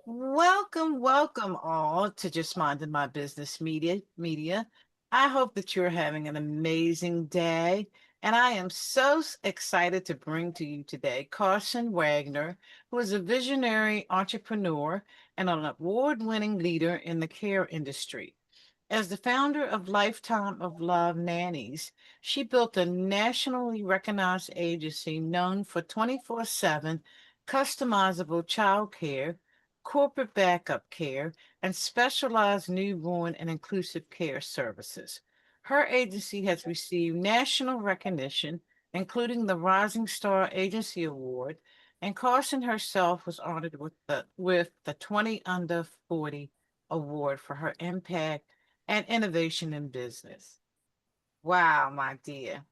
Welcome, welcome all to Just Minding My Business Media. I hope that you're having an amazing day. And I am so excited to bring to you today Carson Wagner, who is a visionary entrepreneur and an award-winning leader in the care industry. As the founder of Lifetime of Love Nannies, she built a nationally recognized agency known for 24/7 customizable childcare, corporate backup care, and specialized newborn and inclusive care services. Her agency has received national recognition, including the Rising Star Agency Award, and Carson herself was honored with the 20 Under 40 Award for her impact and innovation in business. Wow, my dear.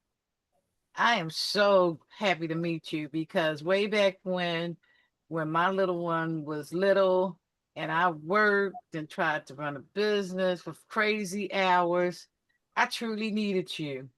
I am so happy to meet you because way back when my little one was little and I worked and tried to run a business with crazy hours, I truly needed you.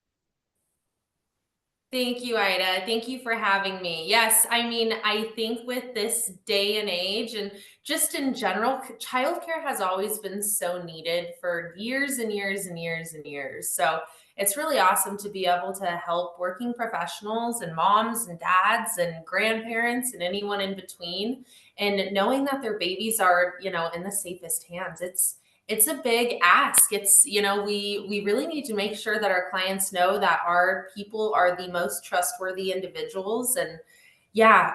Thank you, Ida. Thank you for having me. Yes, I mean, I think with this day and age and just in general, childcare has always been so needed for years and years and years and years. So it's really awesome to be able to help working professionals and moms and dads and grandparents and anyone in between. And knowing that their babies are, in the safest hands. It's a big ask. We really need to make sure that our clients know that our people are the most trustworthy individuals. And yeah,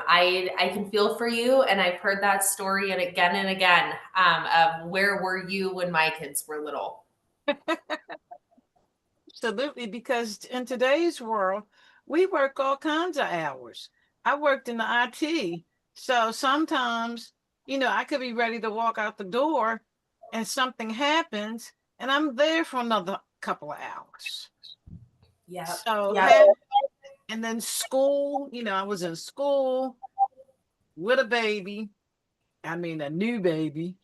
I can feel for you, and I've heard that story and again, of where were you when my kids were little. Absolutely, because in today's world, we work all kinds of hours. I worked in the IT, so sometimes, I could be ready to walk out the door and something happens and I'm there for another couple of hours. Yep. So Yeah. have and then school, I was in school with a baby, I mean a new baby,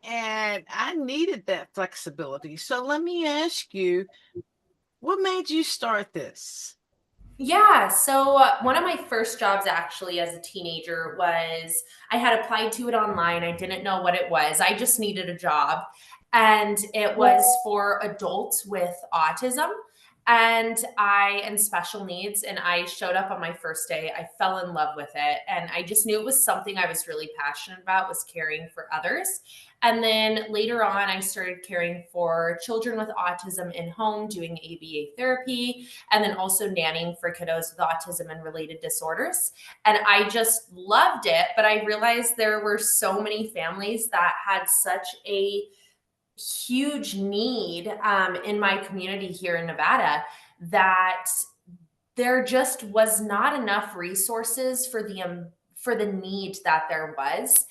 and I needed that flexibility. So let me ask you, what made you start this? Yeah. So one of my first jobs actually as a teenager was I had applied to it online. I didn't know what it was. I just needed a job. And it was for adults with autism and special needs. And I showed up on my first day. I fell in love with it. And I just knew it was something I was really passionate about, was caring for others. And then later on, I started caring for children with autism in home, doing ABA therapy, and then also nannying for kiddos with autism and related disorders. And I just loved it. But I realized there were so many families that had such a huge need in my community here in Nevada that there just was not enough resources for the need that there was.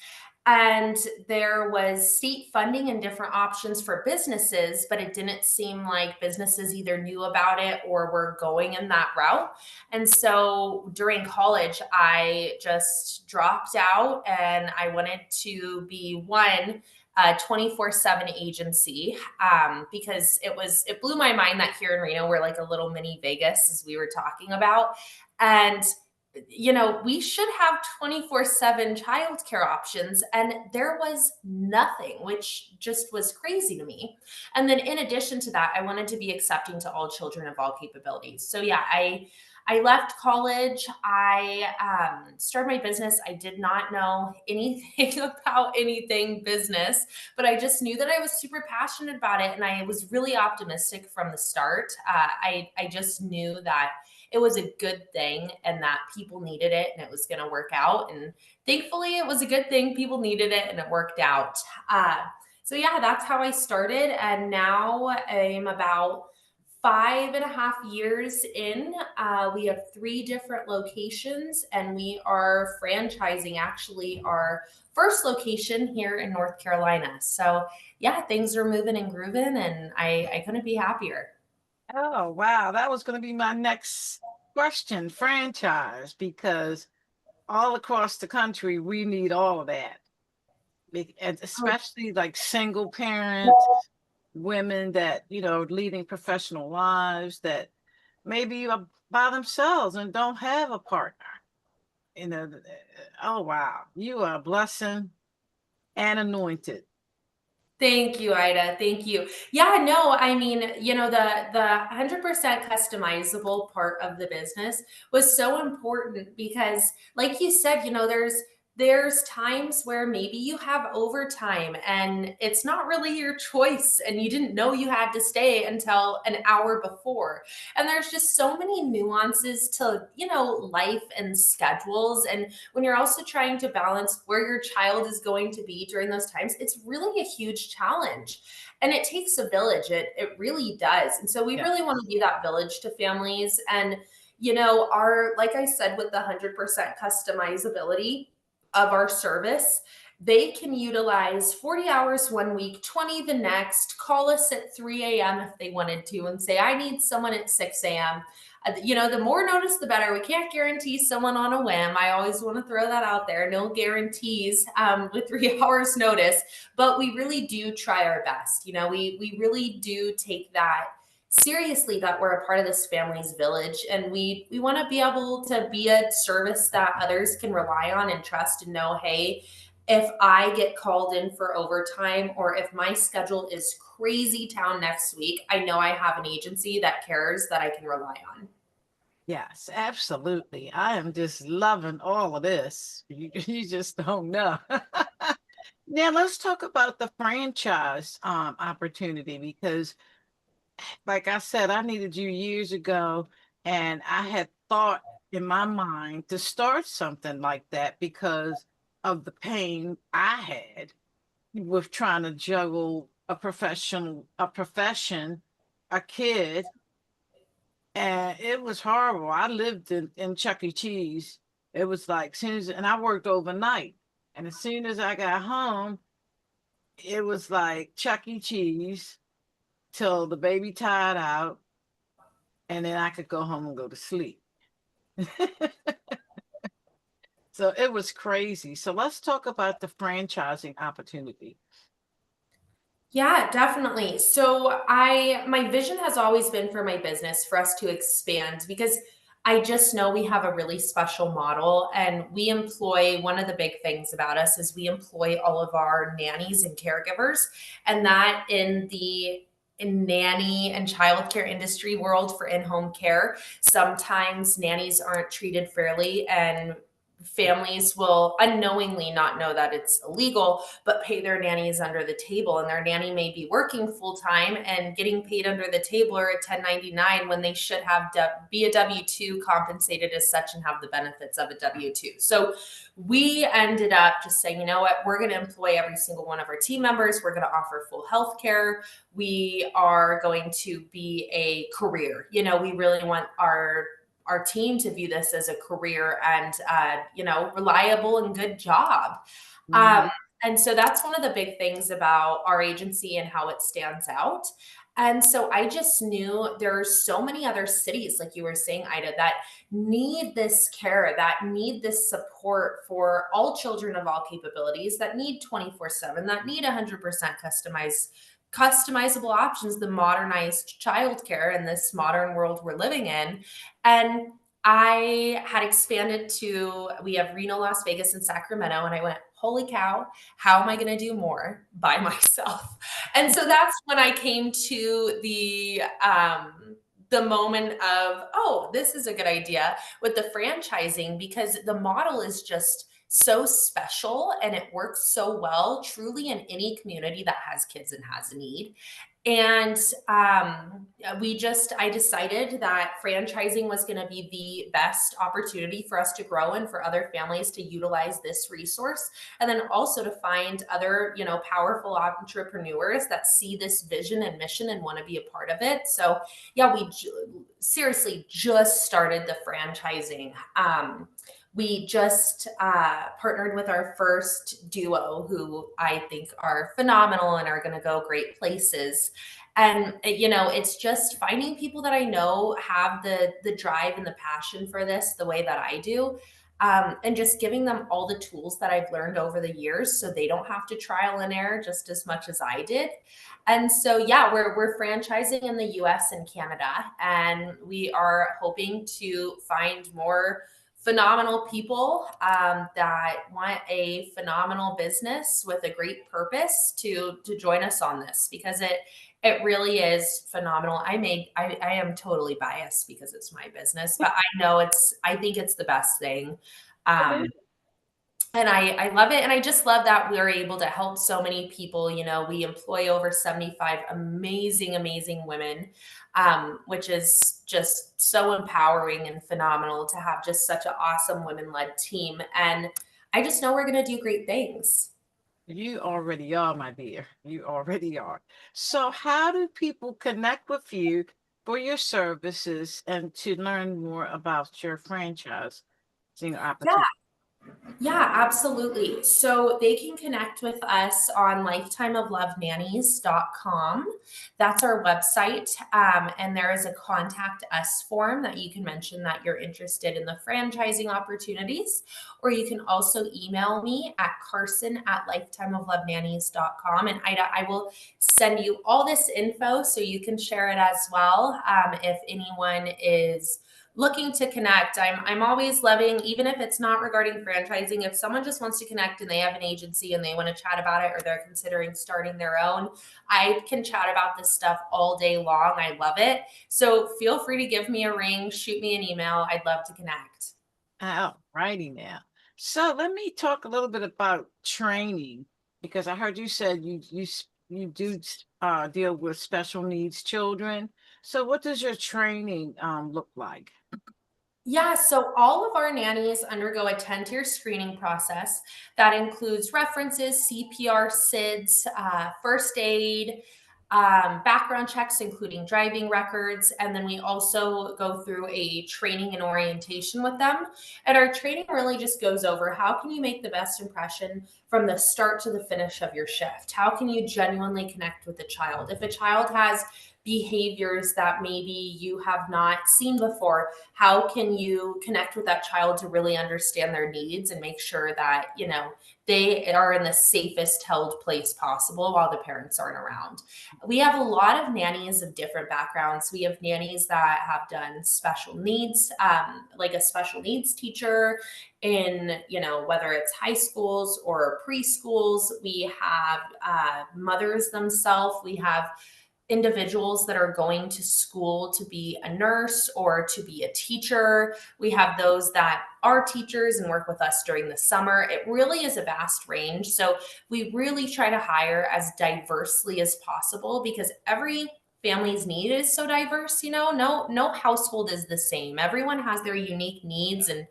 And there was state funding and different options for businesses, but it didn't seem like businesses either knew about it or were going in that route. And so during college, I just dropped out and I wanted to be one a 24/7 agency, because it blew my mind that here in Reno we're like a little mini Vegas, as we were talking about. And we should have 24/7 childcare options, and there was nothing, which just was crazy to me. And then in addition to that, I wanted to be accepting to all children of all capabilities. So yeah, I left college. I started my business. I did not know anything about anything business, but I just knew that I was super passionate about it, and I was really optimistic from the start. I just knew that it was a good thing and that people needed it and it was going to work out. And thankfully, it was a good thing. People needed it and it worked out. So yeah, that's how I started, and now I'm about 5.5 years in. We have three different locations, and we are franchising actually our first location here in North Carolina. So, yeah, things are moving and grooving, and I couldn't be happier. Oh, wow. That was going to be my next question, franchise, because all across the country, we need all of that. And especially like single parents, women that, leading professional lives that maybe are by themselves and don't have a partner. You know, oh wow, you are a blessing and anointed. Thank you, Ida. Thank you. Yeah, no, I mean, the 100% customizable part of the business was so important because like you said, there's times where maybe you have overtime and it's not really your choice and you didn't know you had to stay until an hour before. And there's just so many nuances to, life and schedules. And when you're also trying to balance where your child is going to be during those times, it's really a huge challenge. And it takes a village. It really does. And so we Yeah. really want to be that village to families. And, like I said, with the 100% customizability of our service, they can utilize 40 hours one week, 20 the next, call us at 3 a.m. if they wanted to and say, I need someone at 6 a.m. The more notice, the better. We can't guarantee someone on a whim. I always want to throw that out there. No guarantees with 3 hours notice, but we really do try our best. We really do take that seriously, that we're a part of this family's village, and we want to be able to be a service that others can rely on and trust and know, hey, if I get called in for overtime or if my schedule is crazy town next week, I know I have an agency that cares that I can rely on. Yes, absolutely. I am just loving all of this. You just don't know. Now let's talk about the franchise opportunity because, like I said, I needed you years ago, and I had thought in my mind to start something like that because of the pain I had with trying to juggle a profession, a kid, and it was horrible. I lived in Chuck E. Cheese. It was like soon as, and I worked overnight. And as soon as I got home, it was like Chuck E. Cheese till the baby tired out, and then I could go home and go to sleep. So it was crazy. So let's talk about the franchising opportunity. Yeah, definitely. So my vision has always been for my business for us to expand because I just know we have a really special model and we employ, one of the big things about us is we employ all of our nannies and caregivers, and that in nanny and childcare industry world for in-home care, sometimes nannies aren't treated fairly and families will unknowingly not know that it's illegal, but pay their nannies under the table. And their nanny may be working full time and getting paid under the table or a 1099 when they should have be a W 2 compensated as such and have the benefits of a W 2. So we ended up just saying, you know what, we're going to employ every single one of our team members. We're going to offer full health care. We are going to be a career. We really want our team to view this as a career and reliable and good job. um, Mhm. and so that's one of the big things about our agency and how it stands out. And so I just knew there are so many other cities, like you were saying, Ida, that need this care, that need this support for all children of all capabilities, that need 24/7, that need 100% customizable options, the modernized childcare in this modern world we're living in. And I had expanded we have Reno, Las Vegas, and Sacramento. And I went, holy cow, how am I going to do more by myself? And so that's when I came to the moment of, oh, this is a good idea with the franchising, because the model is just so special and it works so well truly in any community that has kids and has a need. And I decided that franchising was going to be the best opportunity for us to grow and for other families to utilize this resource. And then also to find other, powerful entrepreneurs that see this vision and mission and want to be a part of it. So, yeah, seriously just started the franchising. We just partnered with our first duo who I think are phenomenal and are going to go great places. And it's just finding people that I know have the drive and the passion for this the way that I do. And just giving them all the tools that I've learned over the years so they don't have to trial and error just as much as I did. And so, yeah, we're franchising in the US and Canada, and we are hoping to find more phenomenal people that want a phenomenal business with a great purpose to join us on this, because it really is phenomenal. I am totally biased because it's my business, but I think it's the best thing. Um, and I love it. And I just love that we're able to help so many people. You know, we employ over 75 amazing, amazing women, which is just so empowering and phenomenal to have just such an awesome women-led team. And I just know we're going to do great things. You already are, my dear. You already are. So, how do people connect with you for your services and to learn more about your franchising Yeah, opportunity? Yeah, absolutely. So they can connect with us on lifetimeoflovenannies.com. That's our website. And there is a contact us form that you can mention that you're interested in the franchising opportunities. Or you can also email me at carson@lifetimeoflovenannies.com. And I will send you all this info so you can share it as well, if anyone is looking to connect. I'm always loving, even if it's not regarding franchising, if someone just wants to connect and they have an agency and they want to chat about it, or they're considering starting their own, I can chat about this stuff all day long. I love it. So feel free to give me a ring, shoot me an email. I'd love to connect. Oh, righty now. So, let me talk a little bit about training because I heard you said you do deal with special needs children. So, what does your training look like? Yeah, so all of our nannies undergo a 10-tier screening process that includes references, CPR, SIDS, first aid, background checks, including driving records. And then we also go through a training and orientation with them. And our training really just goes over how can you make the best impression from the start to the finish of your shift? How can you genuinely connect with the child? If a child has behaviors that maybe you have not seen before, how can you connect with that child to really understand their needs and make sure that, you know, they are in the safest held place possible while the parents aren't around? We have a lot of nannies of different backgrounds. We have nannies that have done special needs, like a special needs teacher in, you know, whether it's high schools or preschools. We have mothers themselves. We have individuals that are going to school to be a nurse or to be a teacher. We have those that are teachers and work with us during the summer. It really is a vast range. So we really try to hire as diversely as possible because every family's need is so diverse. You know, no household is the same. Everyone has their unique needs, and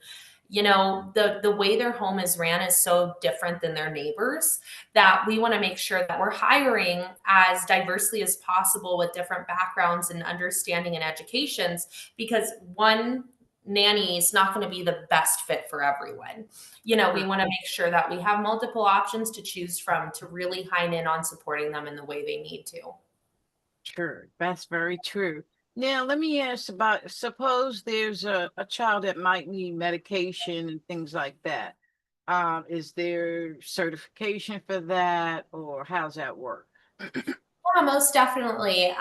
you know, the way their home is ran is so different than their neighbors that we want to make sure that we're hiring as diversely as possible with different backgrounds and understanding and educations, because one nanny is not going to be the best fit for everyone. You know, we want to make sure that we have multiple options to choose from to really hone in on supporting them in the way they need to. Sure, that's very true. Now, let me ask about suppose there's a child that might need medication and things like that. Is there certification for that, or how's that work? Yeah, most definitely.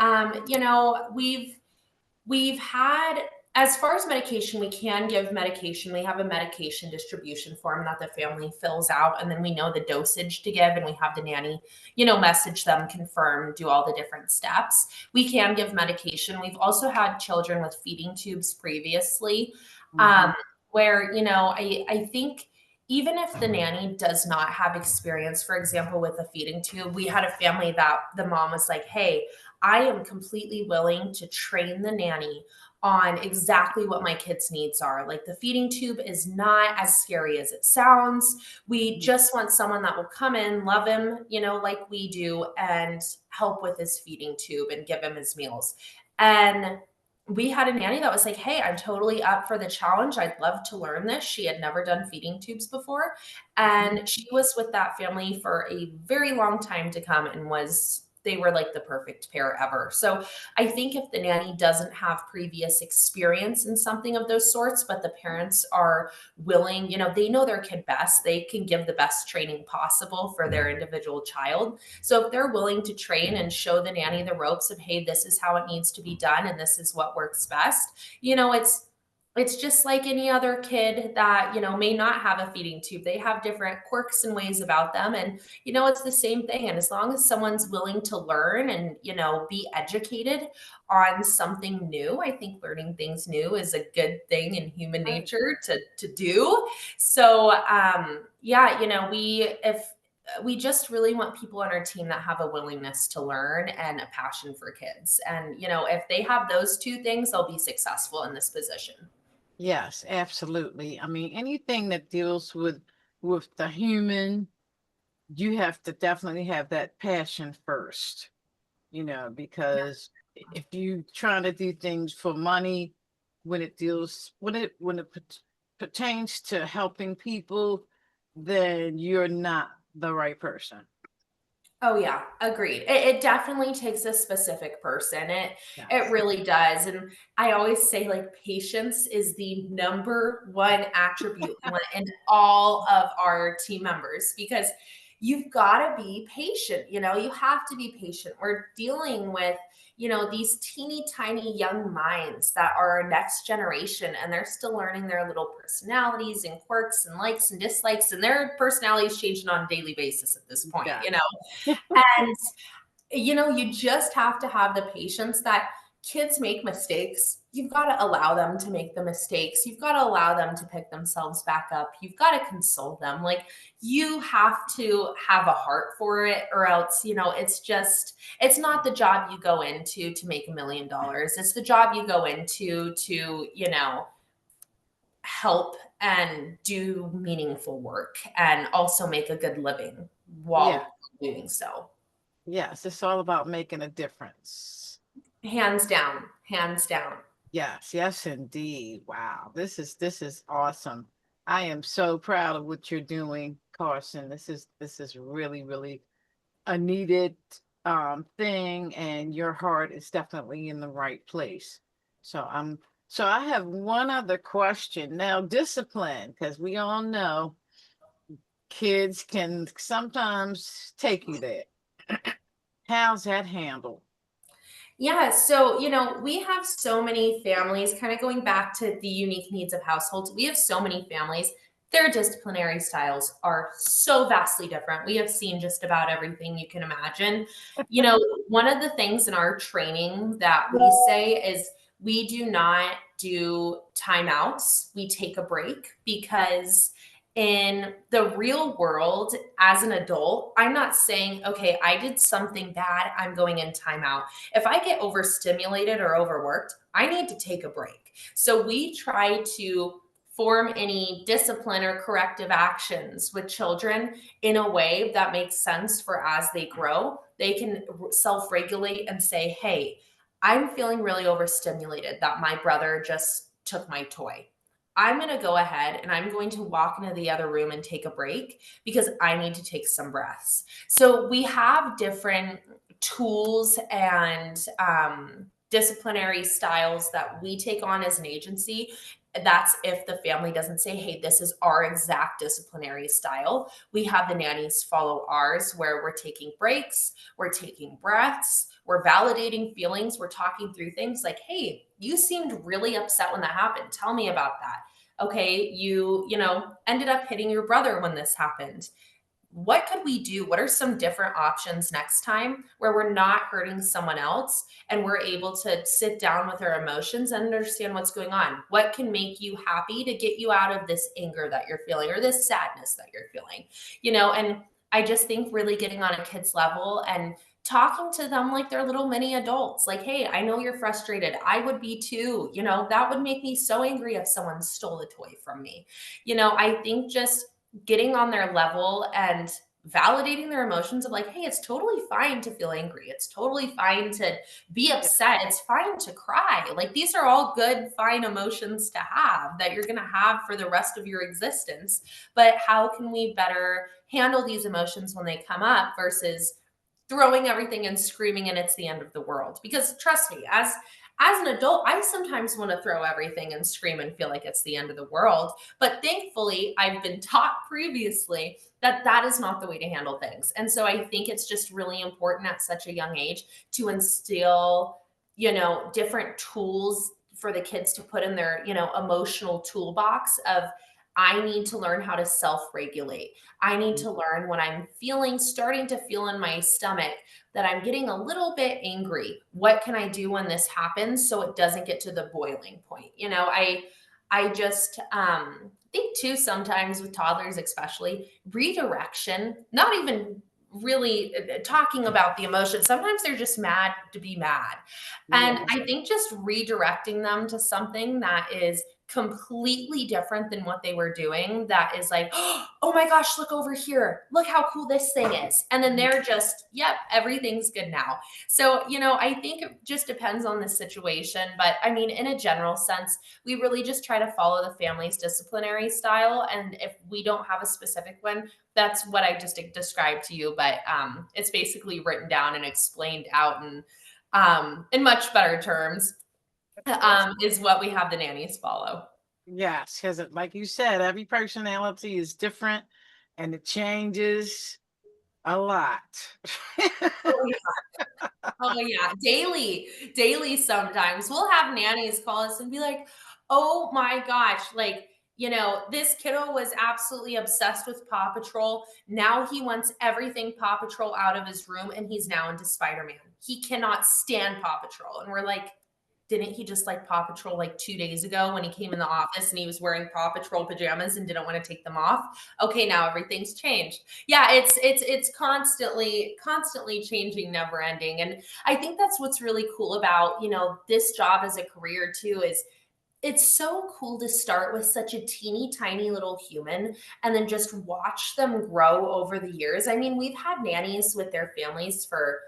You know, we've had, as far as medication, we can give medication. We have a medication distribution form that the family fills out, and then we know the dosage to give, and we have the nanny, you know, message them, confirm, do all the different steps. We can give medication. We've also had children with feeding tubes previously, Mhm. um, where, you know, I think even if the nanny does not have experience, for example, with a feeding tube, we had a family that the mom was like, hey, I am completely willing to train the nanny on exactly what my kids' needs are. Like the feeding tube is not as scary as it sounds. We just want someone that will come in, love him, you know, like we do, and help with his feeding tube and give him his meals. And we had a nanny that was like, hey, I'm totally up for the challenge. I'd love to learn this. She had never done feeding tubes before. Mhm. And she was with that family for a very long time to come and they were like the perfect pair ever. So I think if the nanny doesn't have previous experience in something of those sorts, but the parents are willing, you know, they know their kid best, they can give the best training possible for their individual child. So if they're willing to train and show the nanny the ropes of, hey, this is how it needs to be done and this is what works best, you know, it's just like any other kid that, may not have a feeding tube. They have different quirks and ways about them. And, it's the same thing. And as long as someone's willing to learn and, be educated on something new, I think learning things new is a good thing in human Right. nature to do. So, yeah, if we just really want people on our team that have a willingness to learn and a passion for kids. And, if they have those two things, they'll be successful in this position. Yes, absolutely. I mean, anything that deals with the human, you have to definitely have that passion first, because if you trying to do things for money, when it pertains to helping people, then you're not the right person. Oh yeah, agreed. It definitely takes a specific person. It Yes. really does. And I always say like patience is the number one attribute we want in all of our team members because you've got to be patient. You have to be patient. We're dealing with, these teeny tiny young minds that are our next generation and they're still learning their little personalities and quirks and likes and dislikes and their personalities changing on a daily basis at this point. Yes. And, you just have to have the patience that kids make mistakes. You've got to allow them to make the mistakes. You've got to allow them to pick themselves back up. You've got to console them. Like you have to have a heart for it, or else, it's not the job you go into to make $1 million. It's the job you go into to, help and do meaningful work and also make a good living Yeah. while doing so. Yes. It's all about making a difference. Hands down, hands down. Yes, yes, indeed. Wow. This is awesome. I am so proud of what you're doing, Carson. This is really, really a needed thing, and your heart is definitely in the right place. So I have one other question. Now, discipline, because we all know kids can sometimes take you there. How's that handled? Yeah, so, we have so many families, kind of going back to the unique needs of households. We have so many families. Their disciplinary styles are so vastly different. We have seen just about everything you can imagine. One of the things in our training that we say is we do not do timeouts. We take a break because in the real world, as an adult, I'm not saying, okay, I did something bad, I'm going in timeout. If I get overstimulated or overworked, I need to take a break. So we try to form any discipline or corrective actions with children in a way that makes sense for as they grow. They can self regulate and say, hey, I'm feeling really overstimulated that my brother just took my toy. I'm going to go ahead and I'm going to walk into the other room and take a break because I need to take some breaths. So we have different tools and disciplinary styles that we take on as an agency. That's if the family doesn't say, hey, this is our exact disciplinary style. We have the nannies follow ours where we're taking breaks, we're taking breaths, we're validating feelings, we're talking through things like, hey, you seemed really upset when that happened. Tell me about that. Okay, you ended up hitting your brother when this happened. What could we do? What are some different options next time where we're not hurting someone else and we're able to sit down with our emotions and understand what's going on? What can make you happy to get you out of this anger that you're feeling or this sadness that you're feeling? And I just think really getting on a kid's level and talking to them like they're little mini adults. Like, hey, I know you're frustrated. I would be too. That would make me so angry if someone stole a toy from me. I think just getting on their level and validating their emotions of like, hey, it's totally fine to feel angry. It's totally fine to be Yeah. upset. It's fine to cry. Like, these are all good, fine emotions to have that you're going to have for the rest of your existence. But how can we better handle these emotions when they come up versus throwing everything and screaming and it's the end of the world? Because trust me, as an adult, I sometimes want to throw everything and scream and feel like it's the end of the world. But thankfully, I've been taught previously that that is not the way to handle things. And so I think it's just really important at such a young age to instill, different tools for the kids to put in their, emotional toolbox of, I need to learn how to self-regulate. I need to learn when I'm starting to feel in my stomach that I'm getting a little bit angry. What can I do when this happens so it doesn't get to the boiling point? I just think too, sometimes with toddlers, especially, redirection, not even really talking about the emotion. Sometimes they're just mad to be mad. And Yes. I think just redirecting them to something that is completely different than what they were doing, that is like, oh my gosh, look over here. Look how cool this thing is. And then they're just, yep, everything's good now. So, I think it just depends on the situation. But I mean, in a general sense, we really just try to follow the family's disciplinary style. And if we don't have a specific one, that's what I just described to you. But it's basically written down and explained out and in much better terms, Yes. is what we have the nannies follow. Yes, because like you said, every personality is different and it changes a lot. Oh yeah. Oh yeah. Daily sometimes. We'll have nannies call us and be like, oh my gosh, like, this kiddo was absolutely obsessed with Paw Patrol. Now he wants everything Paw Patrol out of his room and he's now into Spider-Man. He cannot stand Paw Patrol. And we're like, didn't he just like Paw Patrol like 2 days ago when he came in the office and he was wearing Paw Patrol pajamas and didn't want to take them off? Okay, now everything's changed. Yeah, it's constantly changing, never ending. And I think that's what's really cool about, this job as a career too, is it's so cool to start with such a teeny tiny little human and then just watch them grow over the years. I mean, we've had nannies with their families for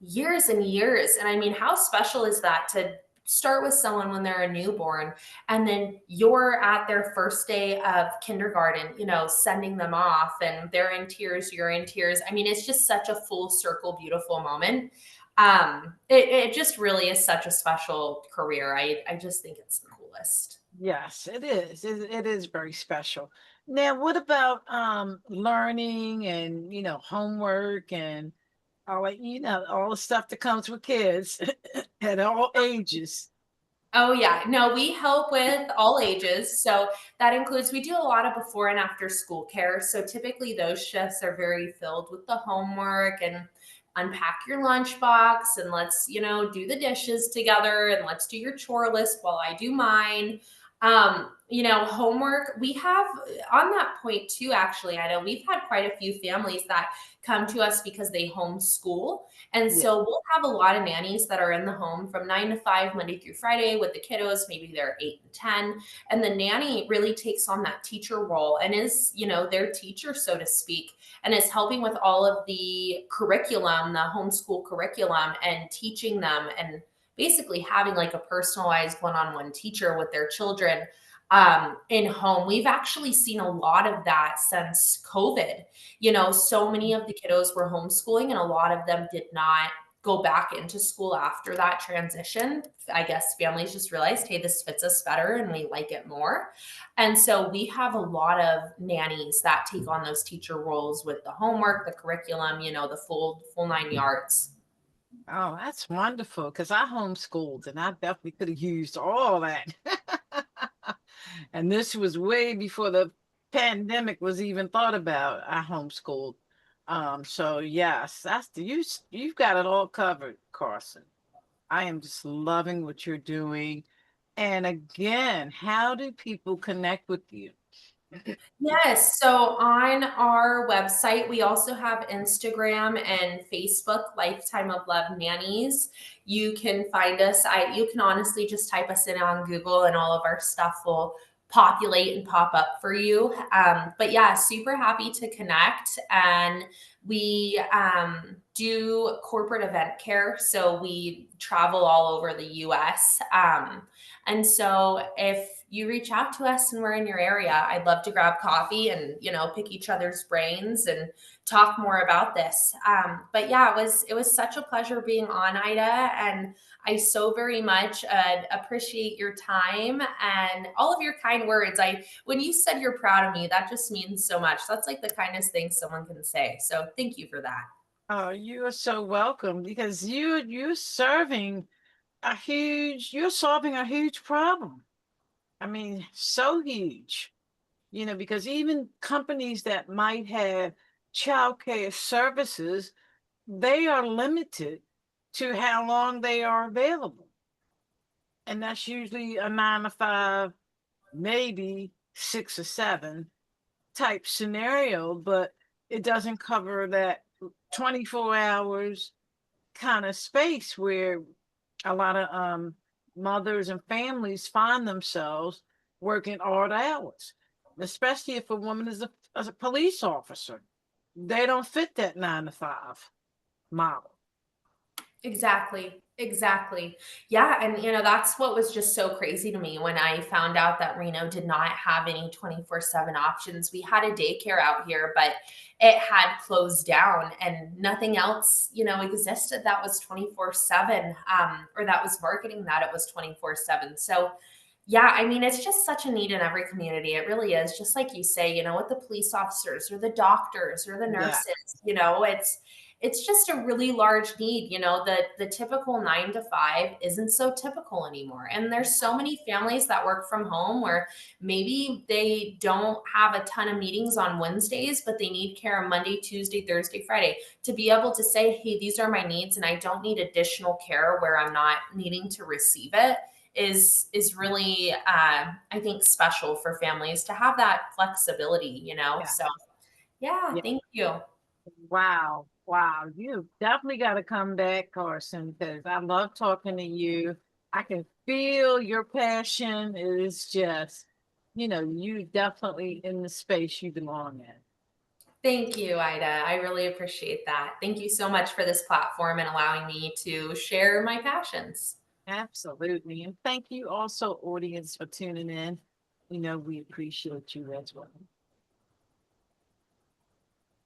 years and years. And I mean, how special is that to start with someone when they're a newborn and then you're at their first day of kindergarten, sending them off and they're in tears, you're in tears. I mean, it's just such a full circle, beautiful moment. It just really is such a special career. I just think it's the coolest. Yes, it is. It is very special. Now, what about learning and homework and all the stuff that comes with kids at all ages? Oh yeah. No, we help with all ages. So that includes, we do a lot of before and after school care. So typically those shifts are very filled with the homework and unpack your lunchbox and let's, do the dishes together and let's do your chore list while I do mine. Homework, we have on that point too, actually, I know we've had quite a few families that come to us because they homeschool. And Yeah. so we'll have a lot of nannies that are in the home from 9 to 5, Monday through Friday with the kiddos. Maybe they're 8 and 10. And the nanny really takes on that teacher role and is, their teacher, so to speak, and is helping with all of the curriculum, the homeschool curriculum, and teaching them and basically having like a personalized one-on-one teacher with their children in home. We've actually seen a lot of that since COVID. So many of the kiddos were homeschooling and a lot of them did not go back into school after that transition. I guess families just realized, hey, this fits us better and we like it more. And so we have a lot of nannies that take on those teacher roles with the homework, the curriculum, the full 9 yards. Oh, that's wonderful. Because I homeschooled and I definitely could have used all that. And this was way before the pandemic was even thought about. I homeschooled. So yes, you've got it all covered, Carson. I am just loving what you're doing. And again, how do people connect with you? Yes. So on our website, we also have Instagram and Facebook, Lifetime of Love Nannies. You can find us. You can honestly just type us in on Google and all of our stuff will populate and pop up for you. But yeah, super happy to connect. And we do corporate event care. So we travel all over the US. And so if you reach out to us and we're in your area, I'd love to grab coffee and, pick each other's brains and talk more about this. But yeah, it was such a pleasure being on, Ida. And I so very much appreciate your time and all of your kind words. When you said you're proud of me, that just means so much. That's like the kindest thing someone can say. So thank you for that. Oh, you are so welcome because you're serving you're solving a huge problem. I mean, so huge, because even companies that might have childcare services, they are limited to how long they are available. And that's usually a 9 to 5, maybe 6 or 7 type scenario, but it doesn't cover that 24 hours kind of space where a lot of mothers and families find themselves working odd hours, especially if a woman is a police officer. They don't fit that 9 to 5 model. Exactly. Exactly. Yeah. And, that's what was just so crazy to me when I found out that Reno did not have any 24/7 options. We had a daycare out here, but it had closed down and nothing else, existed that was 24/7, or that was marketing that it was 24/7. So, yeah, I mean, it's just such a need in every community. It really is. Just like you say, with the police officers or the doctors or the Yeah, nurses, it's just a really large need. The typical 9 to 5 isn't so typical anymore. And there's so many families that work from home where maybe they don't have a ton of meetings on Wednesdays, but they need care on Monday, Tuesday, Thursday, Friday. To be able to say, hey, these are my needs and I don't need additional care where I'm not needing to receive it is really I think special for families to have that flexibility. yeah, So yeah, yeah. thank you. Wow, wow. You definitely got to come back, Carson, because I love talking to you. I can feel your passion is just, you definitely in the space you belong in. Thank you, Ida. I really appreciate that. Thank you so much for this platform and allowing me to share my passions. Absolutely. And thank you also, audience, for tuning in. We appreciate you as well.